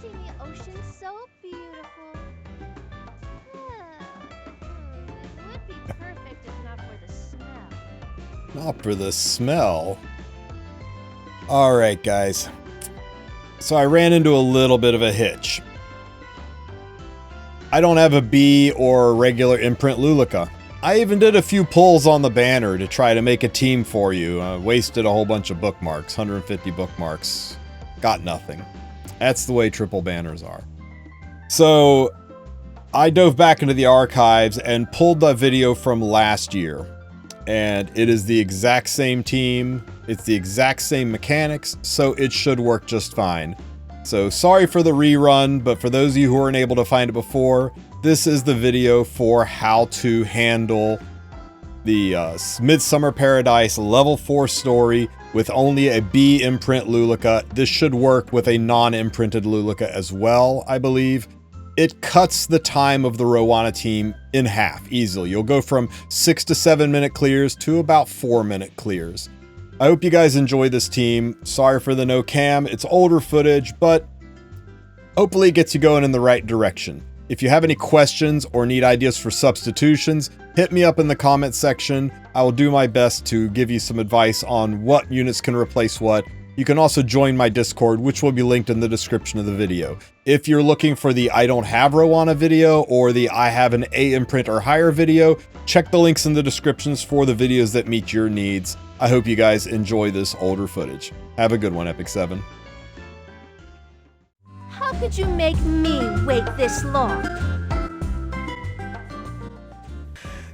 seen the ocean so beautiful? It would be perfect if not for the smell. Not for the smell. Alright, guys. So I ran into a little bit of a hitch. I don't have a B or regular Imprint Luluca. I even did a few pulls on the banner to try to make a team for you. Wasted a whole bunch of bookmarks, 150 bookmarks. Got nothing. That's the way triple banners are. So I dove back into the archives and pulled the video from last year. And it is the exact same team. It's the exact same mechanics, so it should work just fine. So sorry for the rerun, but for those of you who weren't able to find it before, this is the video for how to handle the Midsummer Paradise level 4 story with only a B imprint Luluca. This should work with a non-imprinted Luluca as well, I believe. It cuts the time of the Rowana team in half easily. You'll go from 6 to 7 minute clears to about 4-minute clears. I hope you guys enjoy this team. Sorry for the no cam. It's older footage, but hopefully it gets you going in the right direction. If you have any questions or need ideas for substitutions, hit me up in the comment section. I will do my best to give you some advice on what units can replace what. You can also join my Discord, which will be linked in the description of the video. If you're looking for the I don't have Rowana video or the I have an A imprint or higher video, check the links in the descriptions for the videos that meet your needs. I hope you guys enjoy this older footage. Have a good one, Epic 7. How could you make me wait this long?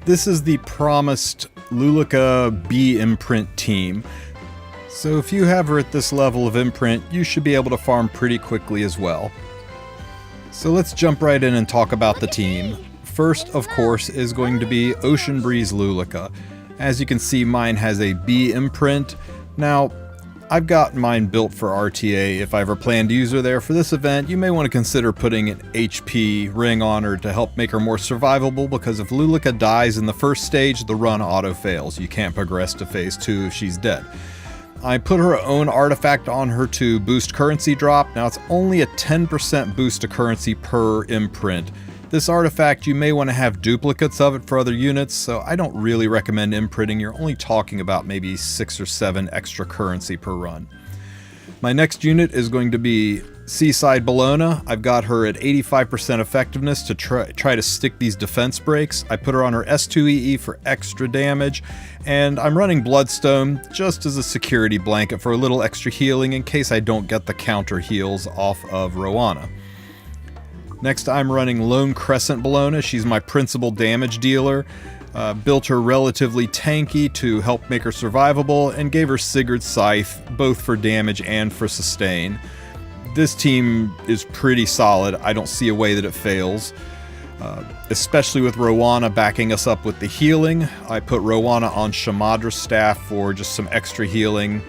This is the promised Luluca B imprint team. So if you have her at this level of imprint, you should be able to farm pretty quickly as well. So let's jump right in and talk about the team. First, of course, is going to be Ocean Breeze Luluca. As you can see, mine has a B imprint. Now, I've got mine built for RTA. If I ever plan to use her there for this event, you may want to consider putting an HP ring on her to help make her more survivable, because if Luluca dies in the first stage, the run auto fails. You can't progress to phase 2 if she's dead. I put her own artifact on her to boost currency drop. Now it's only a 10% boost to currency per imprint. This artifact, you may want to have duplicates of it for other units, so I don't really recommend imprinting. You're only talking about maybe 6 or 7 extra currency per run. My next unit is going to be Seaside Bologna. I've got her at 85% effectiveness to try to stick these defense breaks. I put her on her S2EE for extra damage, and I'm running Bloodstone just as a security blanket for a little extra healing in case I don't get the counter heals off of Rowana. Next, I'm running Lone Crescent Bologna. She's my principal damage dealer. Built her relatively tanky to help make her survivable, and gave her Sigurd's Scythe, both for damage and for sustain. This team is pretty solid. I don't see a way that it fails. Especially with Rowana backing us up with the healing. I put Rowana on Shamadra's staff for just some extra healing.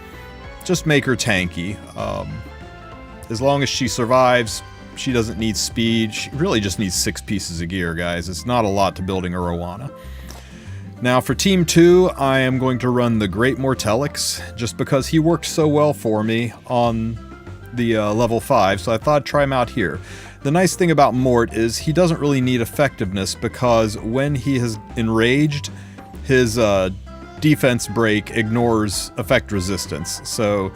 Just make her tanky. As long as she survives, she doesn't need speed. She really just needs 6 pieces of gear, guys. It's not a lot to building a Rowana. Now for Team 2, I am going to run the Great Mortelix, just because he worked so well for me on the level 5, so I thought I'd try him out here. The nice thing about Mort is he doesn't really need effectiveness, because when he is enraged, his defense break ignores effect resistance. So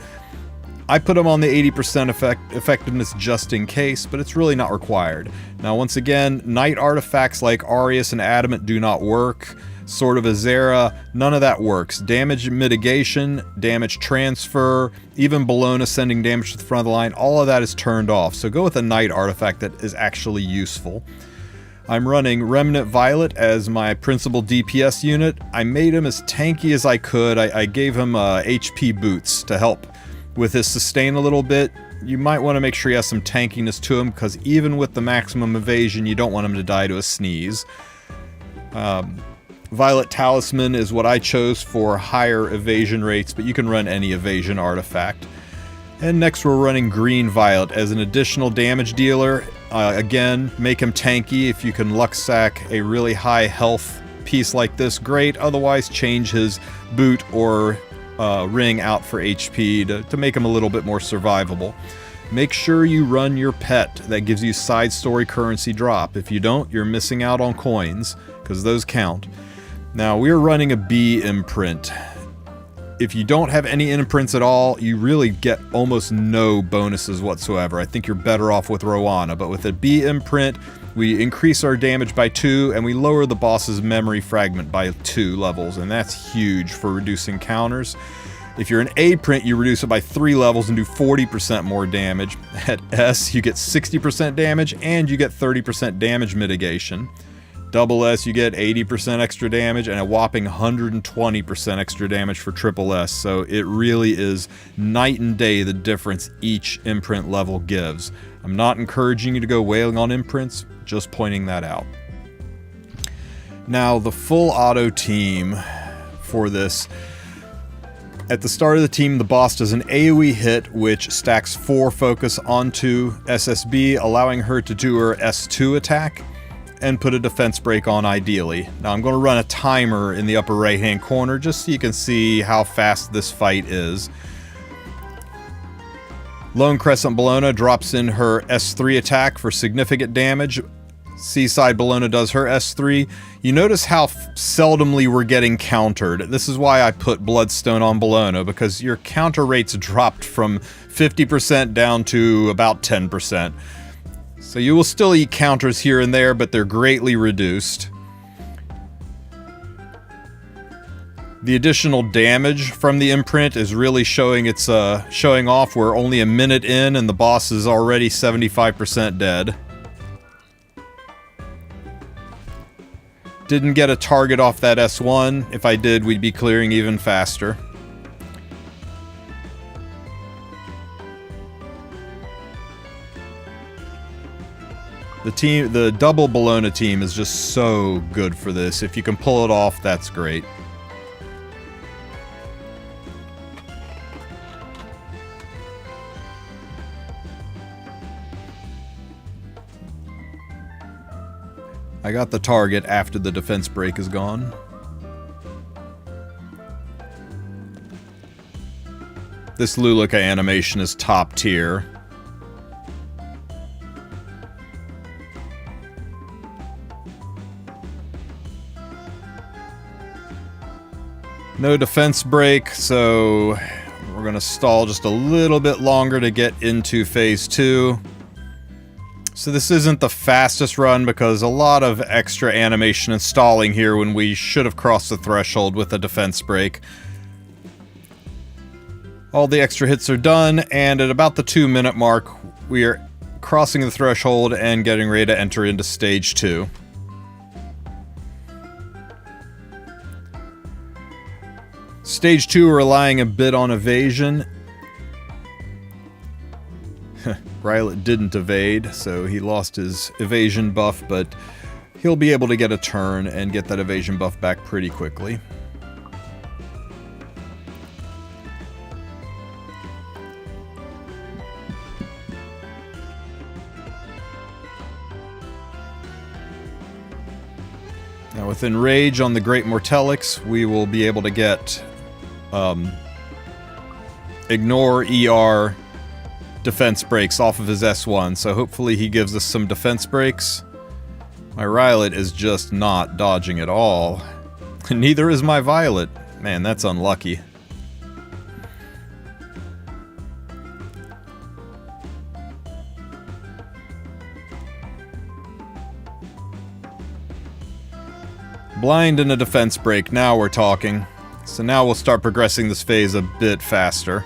I put him on the 80% effectiveness just in case, but it's really not required. Now once again, night artifacts like Aureus and Adamant do not work. Sword of Azera, none of that works. Damage mitigation, damage transfer, even Bologna sending damage to the front of the line, all of that is turned off. So go with a night artifact that is actually useful. I'm running Remnant Violet as my principal DPS unit. I made him as tanky as I could. I gave him HP boots to help with his sustain a little bit. You might want to make sure he has some tankiness to him, because even with the maximum evasion, you don't want him to die to a sneeze. Violet Talisman is what I chose for higher evasion rates, but you can run any evasion artifact. And next we're running Green Violet as an additional damage dealer. Again, make him tanky. If you can luck sack a really high health piece like this, great. Otherwise, change his boot or ring out for HP to make him a little bit more survivable. make sure you run your pet. That gives you side story currency drop. If you don't, you're missing out on coins, because those count. Now, we're running a B imprint. If you don't have any imprints at all, you really get almost no bonuses whatsoever. I think you're better off with Rowana, but with a B imprint, we increase our damage by 2, and we lower the boss's memory fragment by 2 levels, and that's huge for reducing counters. If you're an A print, you reduce it by 3 levels and do 40% more damage. At S, you get 60% damage, and you get 30% damage mitigation. Double S, you get 80% extra damage and a whopping 120% extra damage for triple S. So it really is night and day the difference each imprint level gives. I'm not encouraging you to go wailing on imprints, just pointing that out. Now, the full auto team for this. At the start of the team, the boss does an AoE hit, which stacks 4 focus onto SSB, allowing her to do her S2 attack and put a defense break on ideally. Now I'm going to run a timer in the upper right hand corner just so you can see how fast this fight is. Lone Crescent Bologna drops in her S3 attack for significant damage. Seaside Bologna does her S3. You notice how seldomly we're getting countered. This is why I put Bloodstone on Bologna, because your counter rates dropped from 50% down to about 10%. So you will still eat counters here and there, but they're greatly reduced. The additional damage from the imprint is really showing off. We're only a minute in and the boss is already 75% dead. Didn't get a target off that S1. If I did, we'd be clearing even faster. The double Bologna team is just so good for this. If you can pull it off, that's great. I got the target after the defense break is gone. This Luluca animation is top tier. No defense break, so we're going to stall just a little bit longer to get into phase 2. So this isn't the fastest run because a lot of extra animation and stalling here when we should have crossed the threshold with a defense break. All the extra hits are done, and at about the 2-minute mark, we are crossing the threshold and getting ready to enter into stage 2. Stage 2, we're relying a bit on evasion. Rylet didn't evade, so he lost his evasion buff, but he'll be able to get a turn and get that evasion buff back pretty quickly. Now with Enrage on the Great Mortelix, we will be able to get Ignore ER defense breaks off of his S1, so hopefully he gives us some defense breaks. My Rylet is just not dodging at all. Neither is my Violet. Man, that's unlucky. Blind and a defense break, now we're talking. So now we'll start progressing this phase a bit faster.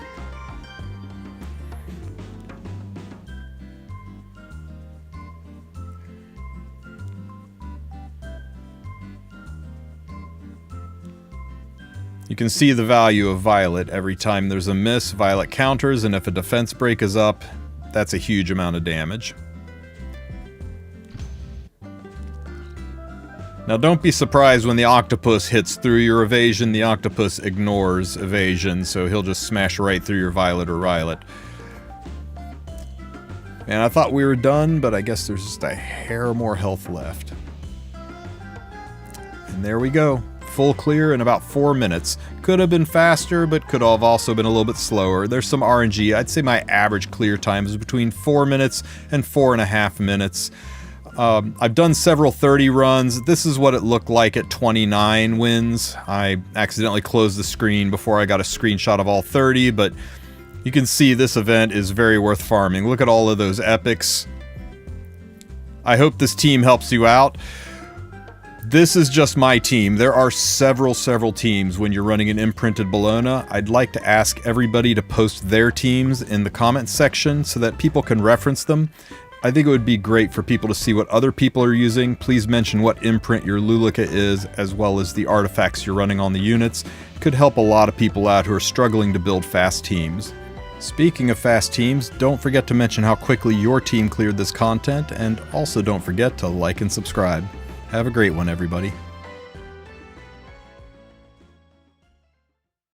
You can see the value of Violet. Every time there's a miss, Violet counters, and if a defense break is up, that's a huge amount of damage. Now don't be surprised when the octopus hits through your evasion. The octopus ignores evasion, so he'll just smash right through your Violet or Rylet. And I thought we were done, but I guess there's just a hair more health left. And there we go. full clear in about 4 minutes. Could have been faster, but could have also been a little bit slower. There's some RNG. I'd say my average clear time is between 4 minutes and 4.5 minutes. I've done several 30 runs. This is what it looked like at 29 wins. I accidentally closed the screen before I got a screenshot of all 30, but you can see this event is very worth farming. Look at all of those epics. I hope this team helps you out. This is just my team. There are several teams when you're running an imprinted Bologna. I'd like to ask everybody to post their teams in the comments section so that people can reference them. I think it would be great for people to see what other people are using. Please mention what imprint your Luluca is, as well as the artifacts you're running on the units. It could help a lot of people out who are struggling to build fast teams. Speaking of fast teams, don't forget to mention how quickly your team cleared this content, and also don't forget to like and subscribe. Have a great one, everybody.